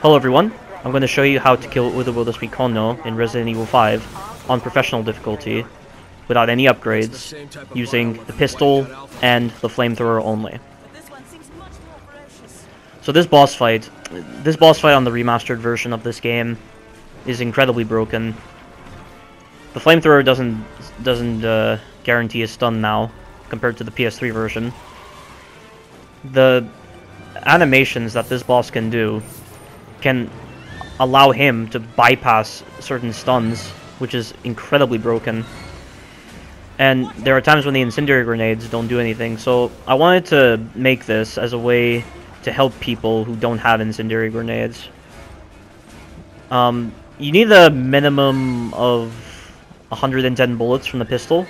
Hello everyone, I'm going to show you how to kill Uroboros Mkono in Resident Evil 5 on professional difficulty without any upgrades, using the pistol and the flamethrower only. So this boss fight on the remastered version of this game is incredibly broken. The flamethrower doesn't guarantee a stun now compared to the PS3 version. The animations that this boss can do can allow him to bypass certain stuns, which is incredibly broken. And there are times when the incendiary grenades don't do anything, so I wanted to make this as a way to help people who don't have incendiary grenades. You need a minimum of 110 bullets from the pistol.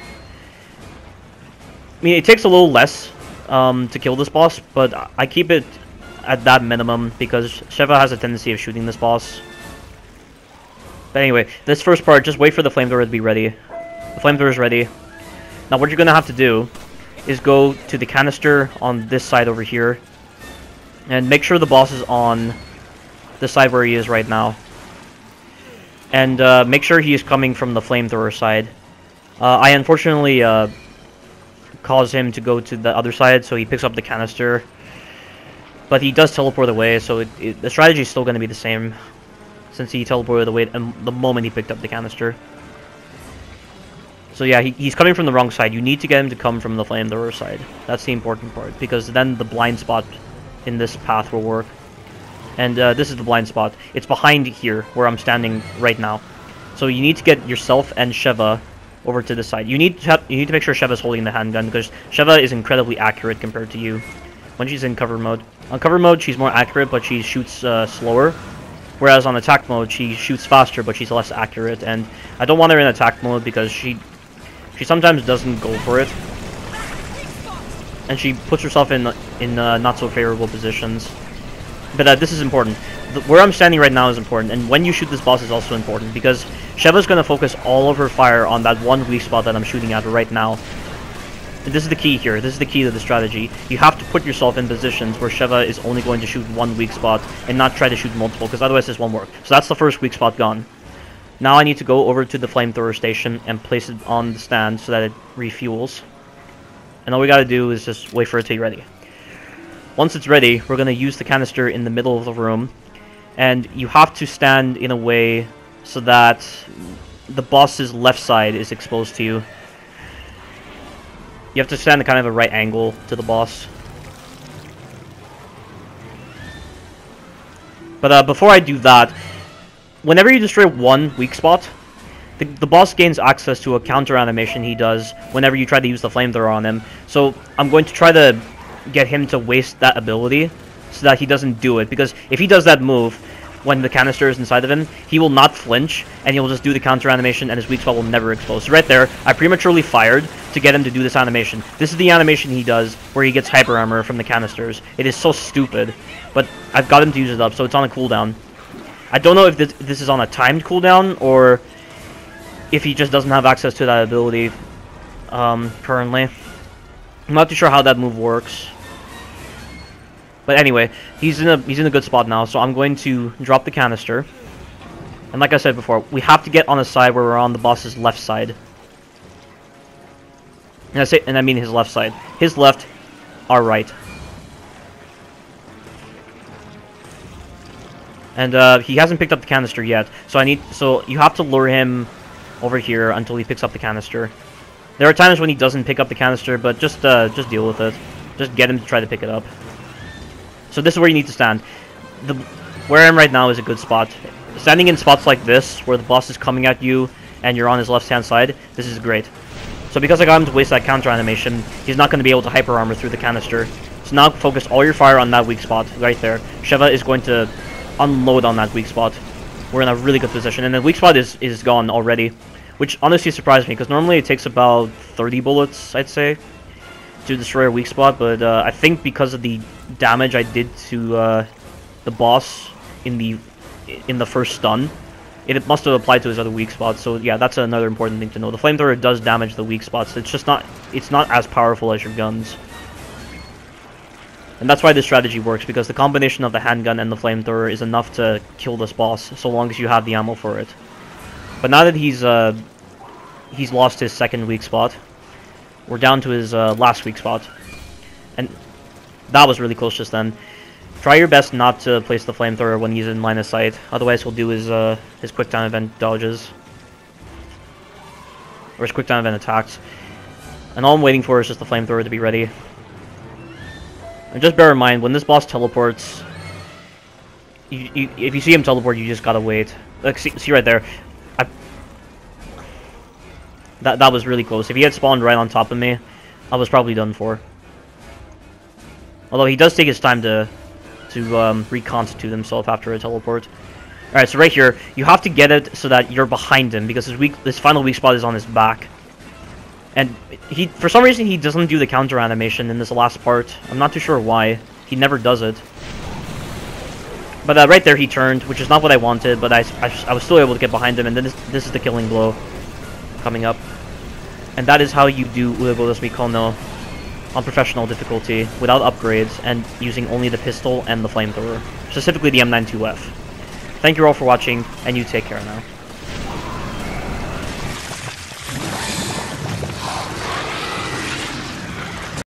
I mean, it takes a little less to kill this boss, but I keep it at that minimum because Sheva has a tendency of shooting this boss. But anyway, this first part, just wait for the flamethrower to be ready. The flamethrower is ready. Now what you're going to have to do is go to the canister on this side over here and make sure the boss is on the side where he is right now. And make sure he is coming from the flamethrower side. I unfortunately cause him to go to the other side, so he picks up the canister. But he does teleport away, so the strategy is still going to be the same, since he teleported away the moment he picked up the canister. So yeah, he's coming from the wrong side. You need to get him to come from the flamethrower side. That's the important part, because then the blind spot in this path will work. And this is the blind spot. It's behind here, where I'm standing right now. So you need to get yourself and Sheva over to the side. You need to make sure Sheva's holding the handgun, because Sheva is incredibly accurate compared to you when she's in cover mode. On cover mode, she's more accurate, but she shoots slower. Whereas on attack mode, she shoots faster, but she's less accurate. And I don't want her in attack mode because she sometimes doesn't go for it, and she puts herself in not so favorable positions. But this is important. Where I'm standing right now is important, and when you shoot this boss is also important, because Sheva's going to focus all of her fire on that one weak spot that I'm shooting at right now. And this is the key here. This is the key to the strategy. You have to put yourself in positions where Sheva is only going to shoot one weak spot and not try to shoot multiple, because otherwise this won't work. So that's the first weak spot gone. Now I need to go over to the flamethrower station and place it on the stand so that it refuels. And all we gotta do is just wait for it to be ready. Once it's ready, we're gonna use the canister in the middle of the room, and you have to stand in a way so that the boss's left side is exposed to you. You have to stand at kind of a right angle to the boss. But before I do that, whenever you destroy one weak spot, the boss gains access to a counter animation he does whenever you try to use the flamethrower on him. So I'm going to try to get him to waste that ability so that he doesn't do it, because if he does that move when the canister is inside of him, he will not flinch, and he'll just do the counter animation, and his weak spot will never explode. So right there, I prematurely fired to get him to do this animation. This is the animation he does where he gets hyper armor from the canisters. It is so stupid, but I've got him to use it up, so it's on a cooldown. I don't know if this is on a timed cooldown, or if he just doesn't have access to that ability currently. I'm not too sure how that move works. But anyway, he's in a good spot now, so I'm going to drop the canister. And like I said before, we have to get on a side where we're on the boss's left side. And I mean his left side. His left, our right. And he hasn't picked up the canister yet, so you have to lure him over here until he picks up the canister. There are times when he doesn't pick up the canister, but just deal with it. Just get him to try to pick it up. So this is where you need to stand. Where I am right now is a good spot. Standing in spots like this, where the boss is coming at you and you're on his left-hand side, this is great. So because I got him to waste that counter animation, he's not going to be able to hyper armor through the canister. So now focus all your fire on that weak spot right there. Sheva is going to unload on that weak spot. We're in a really good position, and the weak spot is gone already, which honestly surprised me, because normally it takes about 30 bullets, I'd say, to destroy a weak spot, but I think because of the damage I did to the boss in the first stun, it must have applied to his other weak spots. So yeah, that's another important thing to know. The flamethrower does damage the weak spots. It's just not as powerful as your guns. And that's why this strategy works, because the combination of the handgun and the flamethrower is enough to kill this boss, so long as you have the ammo for it. But now that he's lost his second weak spot, we're down to his last weak spot. And that was really close just then. Try your best not to place the flamethrower when he's in line of sight, otherwise he'll do his quick time event dodges. Or his quick time event attacks. And all I'm waiting for is just the flamethrower to be ready. And just bear in mind, when this boss teleports, if you see him teleport, you just gotta wait. Like, see right there. That was really close. If he had spawned right on top of me, I was probably done for. Although he does take his time to reconstitute himself after a teleport. Alright, so right here, you have to get it so that you're behind him, because his final weak spot is on his back. And for some reason, he doesn't do the counter animation in this last part. I'm not too sure why. He never does it. But right there, he turned, which is not what I wanted, but I was still able to get behind him, and then this is the killing blow coming up. And that is how you do Uroboros Mkono on professional difficulty without upgrades and using only the pistol and the flamethrower, specifically the M92F. Thank you all for watching, and you take care now.